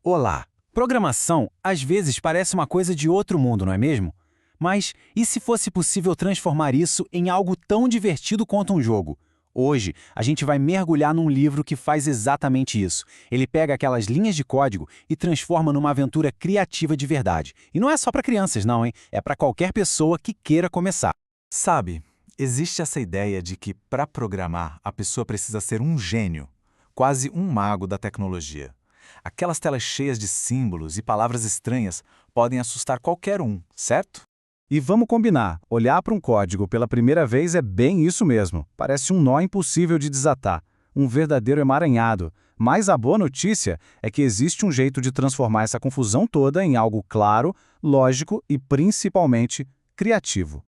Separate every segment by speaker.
Speaker 1: Olá! Programação às vezes parece uma coisa de outro mundo, não é mesmo? Mas e se fosse possível transformar isso em algo tão divertido quanto um jogo? Hoje, a gente vai mergulhar num livro que faz exatamente isso. Ele pega aquelas linhas de código e transforma numa aventura criativa de verdade. E não é só para crianças, não, hein? É para qualquer pessoa que queira começar.
Speaker 2: Sabe, existe essa ideia de que, para programar, a pessoa precisa ser um gênio, quase um mago da tecnologia. Aquelas telas cheias de símbolos e palavras estranhas podem assustar qualquer um, certo?
Speaker 3: E vamos combinar, olhar para um código pela primeira vez é bem isso mesmo. Parece um nó impossível de desatar, um verdadeiro emaranhado. Mas a boa notícia é que existe um jeito de transformar essa confusão toda em algo claro, lógico e, principalmente, criativo.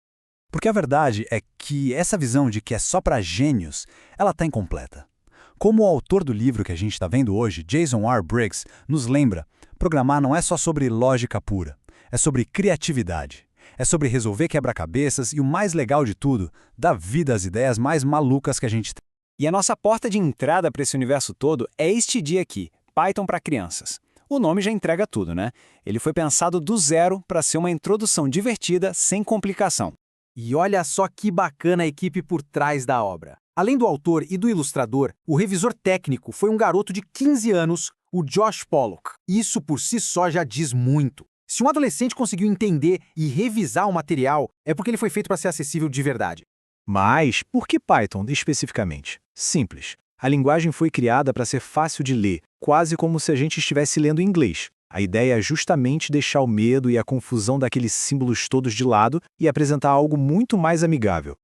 Speaker 4: Porque a verdade é que essa visão de que é só para gênios, ela está incompleta. Como o autor do livro que a gente está vendo hoje, Jason R. Briggs, nos lembra, programar não é só sobre lógica pura, é sobre criatividade. É sobre resolver quebra-cabeças e, o mais legal de tudo, dar vida às ideias mais malucas que a gente tem.
Speaker 5: E a nossa porta de entrada para esse universo todo é este dia aqui, Python para crianças. O nome já entrega tudo, né? Ele foi pensado do zero para ser uma introdução divertida, sem complicação.
Speaker 6: E olha só que bacana a equipe por trás da obra. Além do autor e do ilustrador, o revisor técnico foi um garoto de 15 anos, o Josh Pollock. Isso por si só já diz muito. Se um adolescente conseguiu entender e revisar o material, é porque ele foi feito para ser acessível de verdade.
Speaker 2: Mas por que Python especificamente? Simples. A linguagem foi criada para ser fácil de ler, quase como se a gente estivesse lendo inglês. A ideia é justamente deixar o medo e a confusão daqueles símbolos todos de lado e apresentar algo muito mais amigável.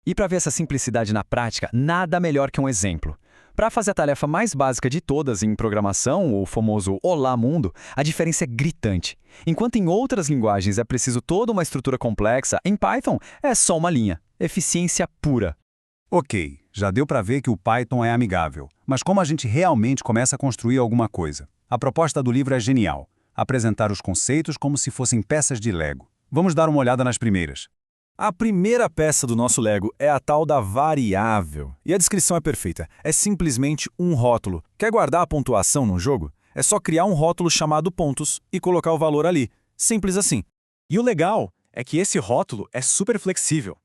Speaker 7: E para ver essa simplicidade na prática, nada melhor que um exemplo. Para fazer a tarefa mais básica de todas em programação, o famoso Olá Mundo, a diferença é gritante. Enquanto em outras linguagens é preciso toda uma estrutura complexa, em Python é só uma linha. Eficiência pura.
Speaker 4: Ok, já deu para ver que o Python é amigável. Mas como a gente realmente começa a construir alguma coisa? A proposta do livro é genial. Apresentar os conceitos como se fossem peças de Lego. Vamos dar uma olhada nas primeiras.
Speaker 2: A primeira peça do nosso Lego é a tal da variável. E a descrição é perfeita. É simplesmente um rótulo. Quer guardar a pontuação num jogo? É só criar um rótulo chamado pontos e colocar o valor ali. Simples assim. E o legal é que esse rótulo é super flexível.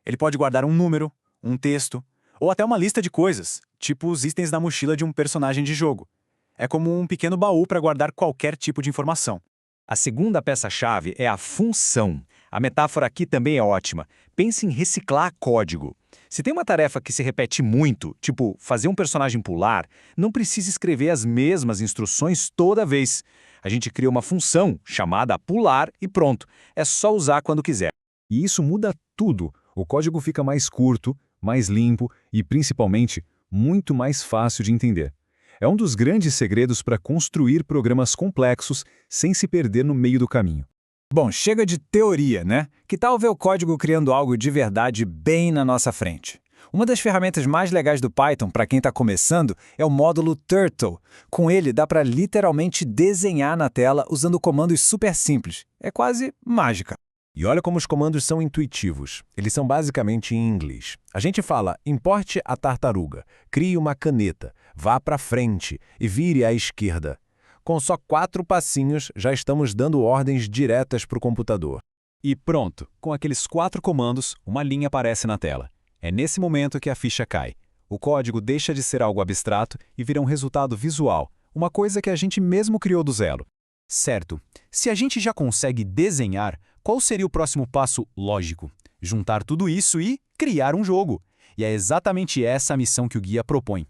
Speaker 2: Ele pode guardar um número, um texto, ou até uma lista de coisas, tipo os itens da mochila de um personagem de jogo. É como um pequeno baú para guardar qualquer tipo de informação.
Speaker 7: A segunda peça-chave é a função. A metáfora aqui também é ótima. Pense em reciclar código. Se tem uma tarefa que se repete muito, tipo fazer um personagem pular, não precisa escrever as mesmas instruções toda vez. A gente cria uma função chamada pular e pronto. É só usar quando quiser.
Speaker 3: E isso muda tudo. O código fica mais curto, mais limpo e, principalmente, muito mais fácil de entender. É um dos grandes segredos para construir programas complexos sem se perder no meio do caminho.
Speaker 5: Bom, chega de teoria, né? Que tal ver o código criando algo de verdade bem na nossa frente? Uma das ferramentas mais legais do Python para quem está começando é o módulo Turtle. Com ele dá para literalmente desenhar na tela usando comandos super simples. É quase mágica.
Speaker 2: E olha como os comandos são intuitivos. Eles são basicamente em inglês. A gente fala, importe a tartaruga, crie uma caneta, vá para frente e vire à esquerda. Com só 4 passinhos, já estamos dando ordens diretas para o computador.
Speaker 7: E pronto, com aqueles 4 comandos, uma linha aparece na tela. É nesse momento que a ficha cai. O código deixa de ser algo abstrato e vira um resultado visual, uma coisa que a gente mesmo criou do zero.
Speaker 1: Certo. Se a gente já consegue desenhar, qual seria o próximo passo lógico? Juntar tudo isso e criar um jogo. E é exatamente essa a missão que o guia propõe.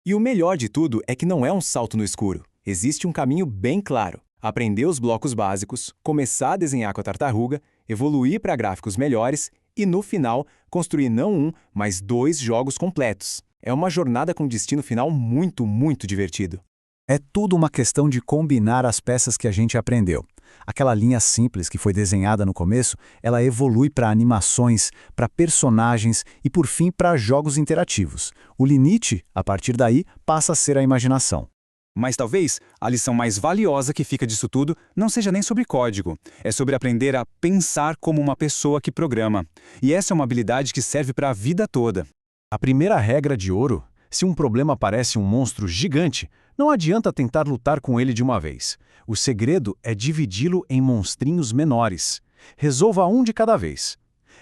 Speaker 5: E o melhor de tudo é que não é um salto no escuro. Existe um caminho bem claro. Aprender os blocos básicos, começar a desenhar com a tartaruga, evoluir para gráficos melhores e, no final, construir não um, mas 2 jogos completos. É uma jornada com destino final muito, muito divertido.
Speaker 4: É tudo uma questão de combinar as peças que a gente aprendeu. Aquela linha simples que foi desenhada no começo, ela evolui para animações, para personagens e, por fim, para jogos interativos. O limite, a partir daí, passa a ser a imaginação.
Speaker 5: Mas talvez a lição mais valiosa que fica disso tudo não seja nem sobre código. É sobre aprender a pensar como uma pessoa que programa. E essa é uma habilidade que serve para a vida toda.
Speaker 4: A primeira regra de ouro
Speaker 3: Se um problema parece um monstro gigante, não adianta tentar lutar com ele de uma vez. O segredo é dividi-lo em monstrinhos menores. Resolva um de cada vez.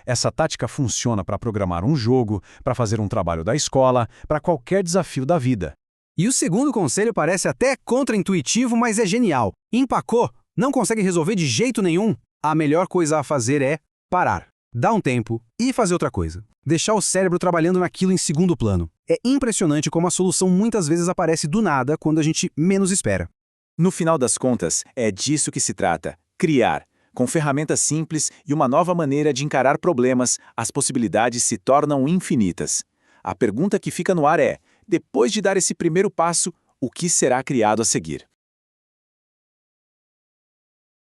Speaker 3: Essa tática funciona para programar um jogo, para fazer um trabalho da escola, para qualquer desafio da vida.
Speaker 6: E o segundo conselho parece até contraintuitivo, mas é genial. Empacou? Não consegue resolver de jeito nenhum? A melhor coisa a fazer é parar, dar um tempo e fazer outra coisa. Deixar o cérebro trabalhando naquilo em segundo plano. É impressionante como a solução muitas vezes aparece do nada quando a gente menos espera.
Speaker 2: No final das contas, é disso que se trata: criar. Com ferramentas simples e uma nova maneira de encarar problemas, as possibilidades se tornam infinitas. A pergunta que fica no ar é: depois de dar esse primeiro passo, o que será criado a seguir?